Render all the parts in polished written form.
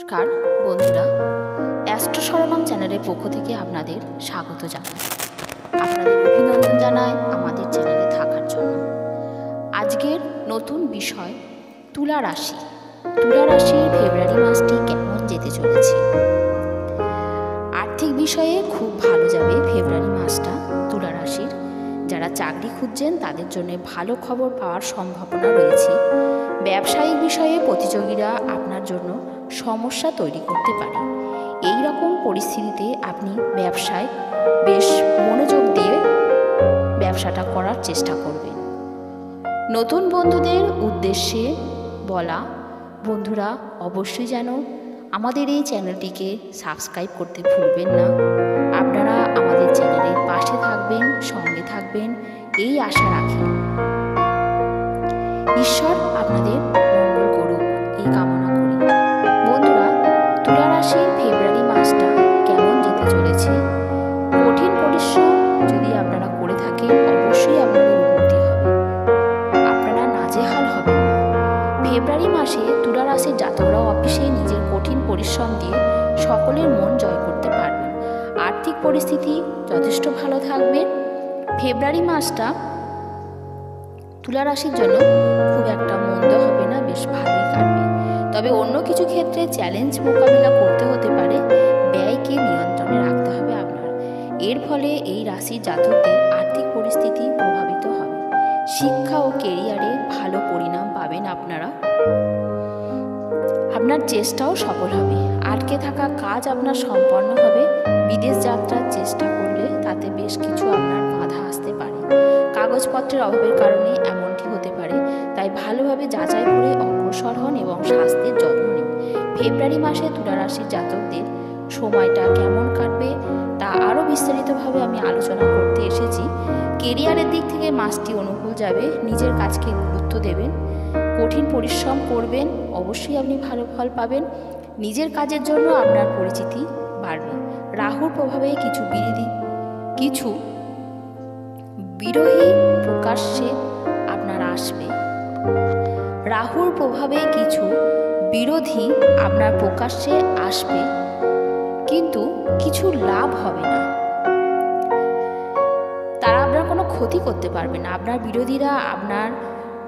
নমস্কার বন্ধুরা, অ্যাস্ট্রো সরনাম চ্যানেলের পক্ষ থেকে আপনাদের স্বাগত জানাই। আপনাদের অভিনন্দন জানাই আমাদের চ্যানেলে থাকার জন্য। আজকের নতুন বিষয় তুলা রাশি। তুলা রাশির ফেব্রুয়ারি মাসটি কেমন যেতে চলেছে? আর্থিক বিষয়ে খুব ভালো যাবে ফেব্রুয়ারি মাসটা তুলা রাশির। যারা চাকরি খুঁজছেন তাদের জন্য ভালো খবর পাওয়ার সম্ভাবনা রয়েছে। ব্যবসায়িক বিষয়ে প্রতিযোগীরা আপনার জন্য সমস্যা তৈরি করতে পারে। এই রকম পরিস্থিতিতে আপনি ব্যবসায় বেশ মনোযোগ দিয়ে ব্যবসাটা করার চেষ্টা করবেন। নতুন বন্ধুদের উদ্দেশ্যে বলা, বন্ধুরা অবশ্যই যেন আমাদের এই চ্যানেলটিকে সাবস্ক্রাইব করতে ভুলবেন না। আপনারা আমাদের চ্যানেলের পাশে থাকবেন, সঙ্গে থাকবেন, এই আশা রাখি। ঈশ্বর আপনাদের মঙ্গল করুক, এই কামনা করি। বন্ধুরা, তুলা রাশির ফেব্রুয়ারি মাসটা কেমন যেতে চলেছে? কঠিন পরিশ্রম যদি আপনারা করে থাকেন অবশ্যই আপনাদের উন্নতি হবে, আপনারা নাজেহাল হবেন না। ফেব্রুয়ারি মাসে তুলা রাশির জাতকরা অফিসে নিজের কঠিন পরিশ্রম দিয়ে সকলের মন জয় করতে পারবেন। আর্থিক পরিস্থিতি যথেষ্ট ভালো থাকবে। ফেব্রুয়ারি মাসটা তুলা রাশির জন্য খুব একটা মন্দ হবে না, বেশ ভালোই কাটবে। তবে অন্য কিছু ক্ষেত্রে চ্যালেঞ্জ মোকাবিলা করতে হতে পারে। ব্যয়কে নিয়ন্ত্রণে রাখতে হবে আপনার। এর ফলে এই রাশির জাতকদের আর্থিক পরিস্থিতি প্রভাবিত হবে। শিক্ষা ও কেরিয়ারে ভালো পরিণাম পাবেন আপনারা। আপনার চেষ্টাও সফল হবে। আটকে থাকা কাজ আপনার সম্পন্ন হবে। বিদেশ যাত্রার চেষ্টা করলে তাতে বেশ কিছু আপনার বাধা আসতে পারে। কাগজপত্রের অভাবের কারণে এমনটি হতে পারে, তাই ভালোভাবে যাচাই করে অগ্রসর হন এবং স্বাস্থ্যের যত্ন নিন। ফেব্রুয়ারি মাসে তুলা রাশির জাতকদের সময়টা কেমন কাটবে তা আরও বিস্তারিতভাবে আমি আলোচনা করতে এসেছি। কেরিয়ারের দিক থেকে মাসটি অনুকূল যাবে। নিজের কাজকে গুরুত্ব দেবেন, কঠিন পরিশ্রম করবেন, অবশ্যই আপনি ভালো ফল পাবেন। নিজের কাজের জন্য আপনার পরিচিতি বাড়বে। রাহুর প্রভাবে কিছু বিরোধী প্রকাশ্যে আপনার আসবে। রাহুর প্রভাবে কিছু বিরোধী আপনার প্রকাশ্যে আসবে, কিন্তু কিছু লাভ হবে না। তারা আপনার কোনো ক্ষতি করতে পারবে না। আপনার বিরোধীরা আপনার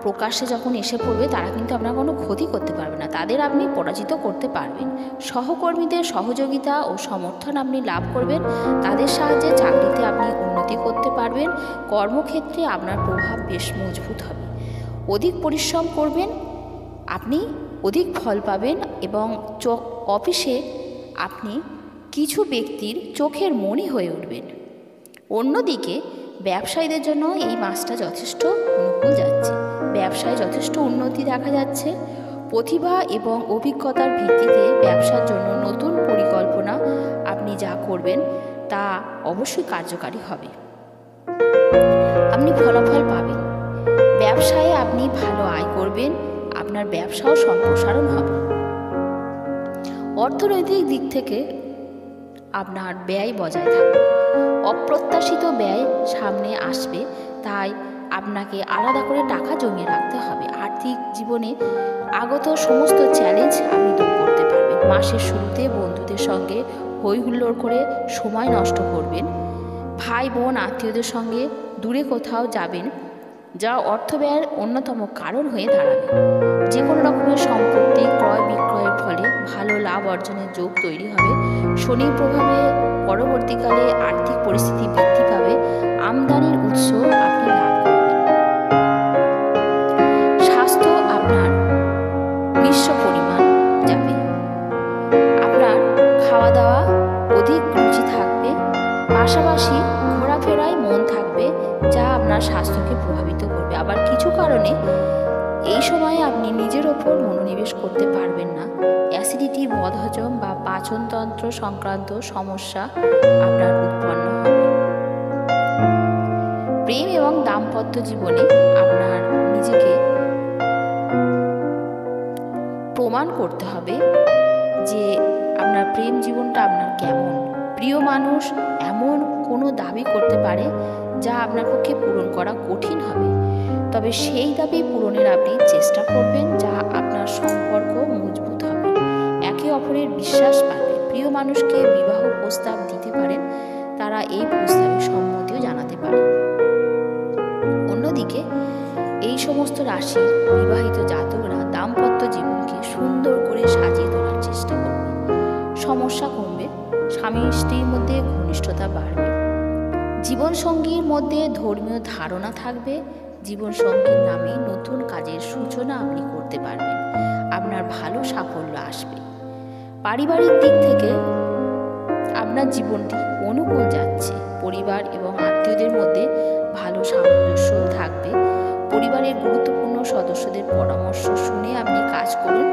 প্রকাশ্যে যখন এসে পড়বে তারা কিন্তু আপনার কোনো ক্ষতি করতে পারবে না, তাদের আপনি পরাজিত করতে পারবেন। সহকর্মীদের সহযোগিতা ও সমর্থন আপনি লাভ করবেন। তাদের সাহায্যে চাকরিতে আপনি উন্নতি করতে পারবেন। কর্মক্ষেত্রে আপনার প্রভাব বেশ মজবুত হবে। অধিক পরিশ্রম করবেন, আপনি অধিক ফল পাবেন এবং অফিসে আপনি কিছু ব্যক্তির চোখের মণি হয়ে উঠবেন। অন্যদিকে ব্যবসায়ীদের জন্য এই মাসটা যথেষ্ট অনুকূল যাচ্ছে। ব্যবসায় যথেষ্ট উন্নতি দেখা যাচ্ছে। প্রতিভা এবং অভিজ্ঞতার ভিত্তিতে ব্যবসার জন্য নতুন পরিকল্পনা আপনি যা করবেন তা অবশ্যই কার্যকারী হবে। আপনি ফলাফল পাবেন। ব্যবসায় আপনি ভালো আয় করবেন, আপনার ব্যবসাও সম্প্রসারণ হবে। অর্থনৈতিক দিক থেকে আপনার ব্যয় বজায় থাকবে। অপ্রত্যাশিত ব্যয় সামনে আসবে, তাই আপনাকে আলাদা করে টাকা জমিয়ে রাখতে হবে। আর্থিক জীবনে আগত সমস্ত চ্যালেঞ্জ আপনি দূর করতে পারবেন। মাসের শুরুতে বন্ধুদের সঙ্গে হই হুল্লোড় করে সময় নষ্ট করবেন। ভাই বোন আত্মীয়দের সঙ্গে দূরে কোথাও যাবেন, যা অর্থ ব্যয়ের অন্যতম কারণ হয়ে দাঁড়াবে। যে কোনো রকমের সম্পত্তি ক্রয় বিক্রয়ের ফলে ভালো লাভ অর্জনের যোগ তৈরি হবে। শনির প্রভাবে পরবর্তীকালে আর্থিক পরিস্থিতি বৃদ্ধি পাবে। আমদানির উৎস আপনি লাভ করবেন। স্বাস্থ্য আপনার মিশ্র পরিমাণ যাবে। আপনার খাওয়া দাওয়া অধিক রুচি থাকবে, পাশাপাশি ঘোরাফেরায় মন থাকবে, যা আপনার স্বাস্থ্যকে প্রভাবিত করবে। আবার কিছু কারণে এই সময়ে আপনি নিজের ওপর মনোনিবেশ করতে পারবেন না। অ্যাসিডিটি, বদহজম বা পাচনতন্ত্র সংক্রান্ত সমস্যা আপনার উৎপন্ন হবে। প্রেম এবং দাম্পত্য জীবনে আপনার নিজেকে প্রমাণ করতে হবে যে আপনার প্রেম জীবনটা আপনার কেমন। প্রিয় মানুষ এমন কোনো দাবি করতে পারে যা আপনার পক্ষে পূরণ করা কঠিন হবে, তবে সেই দাবি পূরণের আপনি চেষ্টা করবেন, যা আপনার সম্পর্ক মজবুত হবে। একে অপরের বিশ্বাস পাবে। প্রিয় মানুষকে বিবাহ প্রস্তাব দিতে পারেন, তারা এই প্রস্তাবে সম্মতিও জানাতে পারে। অন্যদিকে এই সমস্ত রাশির বিবাহিত জাতকরা দাম্পত্য জীবনকে সুন্দর করে সাজিয়ে তোলার চেষ্টা করবে। সমস্যা কমবে, স্বামী স্ত্রীর মধ্যে ঘনিষ্ঠতা বাড়বে, জীবনসঙ্গীর মধ্যে ধর্মীয় ধারণা থাকবে। জীবনসঙ্গীর নামে নতুন কাজের সূচনা আপনি করতে পারবেন, আপনার ভালো সাফল্য আসবে। পারিবারিক দিক থেকে আপনার জীবনটি অনুকূল যাচ্ছে। পরিবার এবং আত্মীয়দের মধ্যে ভালো সামঞ্জস্য থাকবে। পরিবারের গুরুত্বপূর্ণ সদস্যদের পরামর্শ শুনে আপনি কাজ করুন,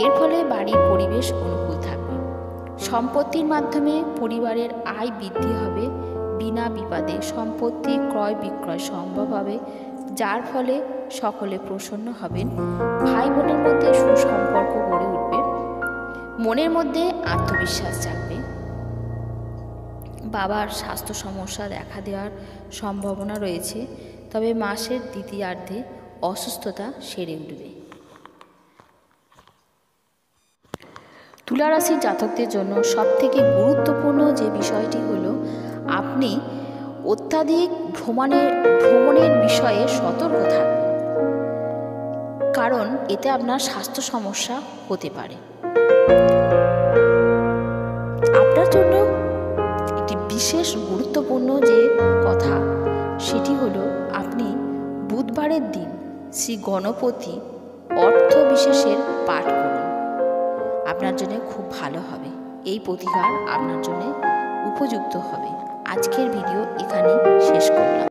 এর ফলে বাড়ির পরিবেশ অনুকূল থাকবে। সম্পত্তির মাধ্যমে পরিবারের আয় বৃদ্ধি হবে। বিনা বিবাদে সম্পত্তি ক্রয় বিক্রয় সম্ভব হবে, যার ফলে সকলে প্রসন্ন হবেন। ভাই বোনের মধ্যে সুসম্পর্ক গড়ে উঠবে, মনের মধ্যে আত্মবিশ্বাস জাগবে। বাবার স্বাস্থ্য সমস্যা দেখা দেওয়ার সম্ভাবনা রয়েছে, তবে মাসের দ্বিতীয়ার্ধে অসুস্থতা সেরে উঠবে। তুলা রাশির জাতকদের জন্য সবথেকে গুরুত্বপূর্ণ যে বিষয়টি হলো, আপনি অত্যাধিক ভ্রমণের বিষয়ে সতর্ক থাকবেন, কারণ এতে আপনার স্বাস্থ্য সমস্যা হতে পারে। আপনার জন্য একটি বিশেষ গুরুত্বপূর্ণ যে কথা, সেটি হলো আপনি বুধবারের দিন শ্রী গণপতি অর্থ বিশেষের পাঠ করুন, আপনার জন্য খুব ভালো হবে। এই প্রতিকার আপনার জন্য উপযুক্ত হবে। আজকের ভিডিও এখানেই শেষ করলাম।